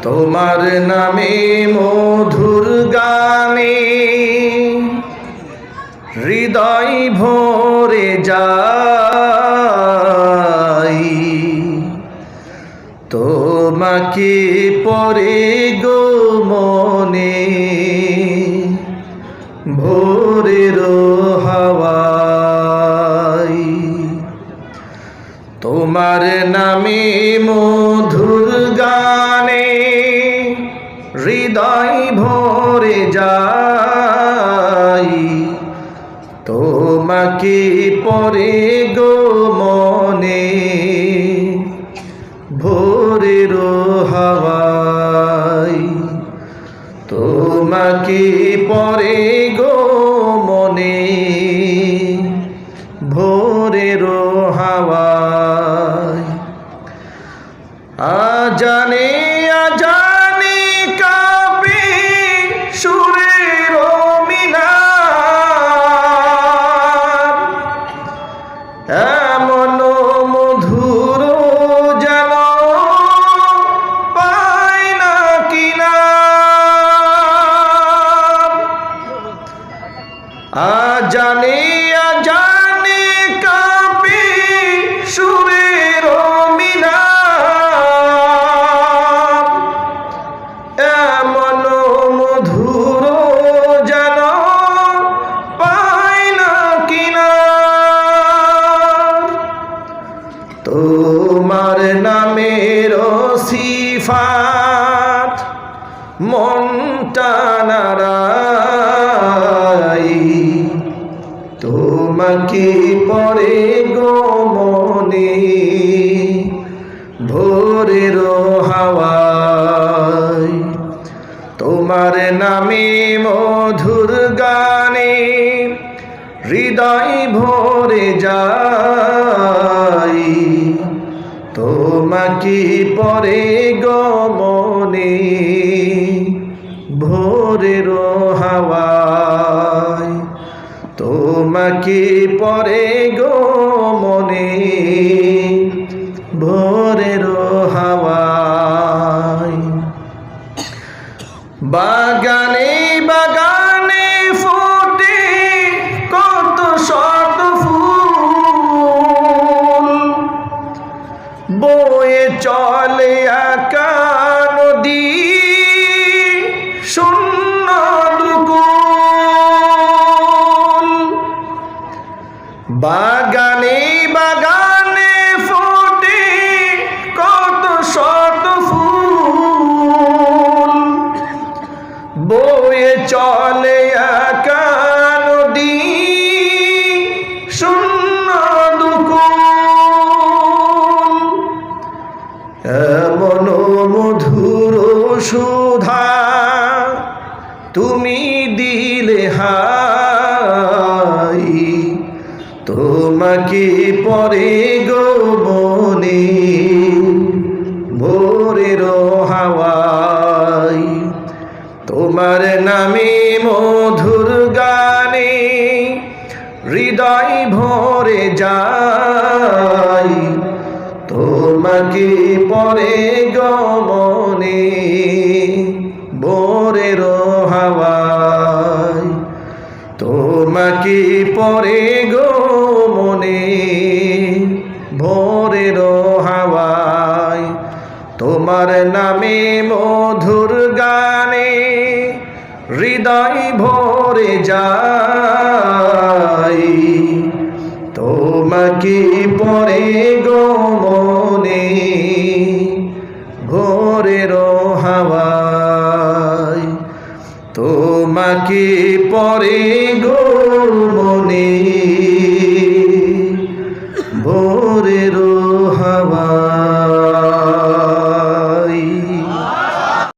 তোমার নামে মধুর গানে হৃদয় ভরে যায়, তোমাকে পরে গো মনে ভোরের হাওয়ায়। তোমার নামে মধুর গানে হৃদয় ভরে যায়, তোমাকে পরে গো মনে ভোরের হাওয়ায়। তোমাকে পরে গো মনে ভোরের হাওয়ায়। আজানে আজানে কাঁপে সুরের মিনার, এমন মধুর যেন পায় না কিনার। আজানে আজানে কাঁপে সুরের মিনার, এমন মধুর যেন পায় না কিনার। তোমার নামের সিফাত মনটা নাড়াই, তোমাকে পরে গো মনে ভোরের হাওয়ায়। তোমার নামে মধুর গানে হৃদয় ভরে যায়, তোমাকে পরে গো মনে ভোরের হাওয়ায়। তোমাকে পরে গো মনে ভোরের হাওয়ায়। বাগানে বাগানে ফোটে কত শত ফুল, বয়ে চলে একা নদী শূন্য দুকুল। বাগানে বাগানে ফোটে কত শত ফুল, বয়ে চলে একা নদী শূন্য দুকুল। এমন মধুর সুধা তুমি দিলে হাই, তোমাকে পরে গো মনে ভোরের হাওয়ায়। তোমার নামে মধুর গানে হৃদয় ভরে যায়, তোমাকে পরে গো মনে ভোরের হাওয়ায়। তোমাকে পরে গো মনে ভোরের হাওয়ায়। তোমার নামে মধুর গানে হৃদয় ভরে যায়, তোমাকে পরে গো মনে ভোরের হাওয়ায়। তোমাকে পরে গো মনে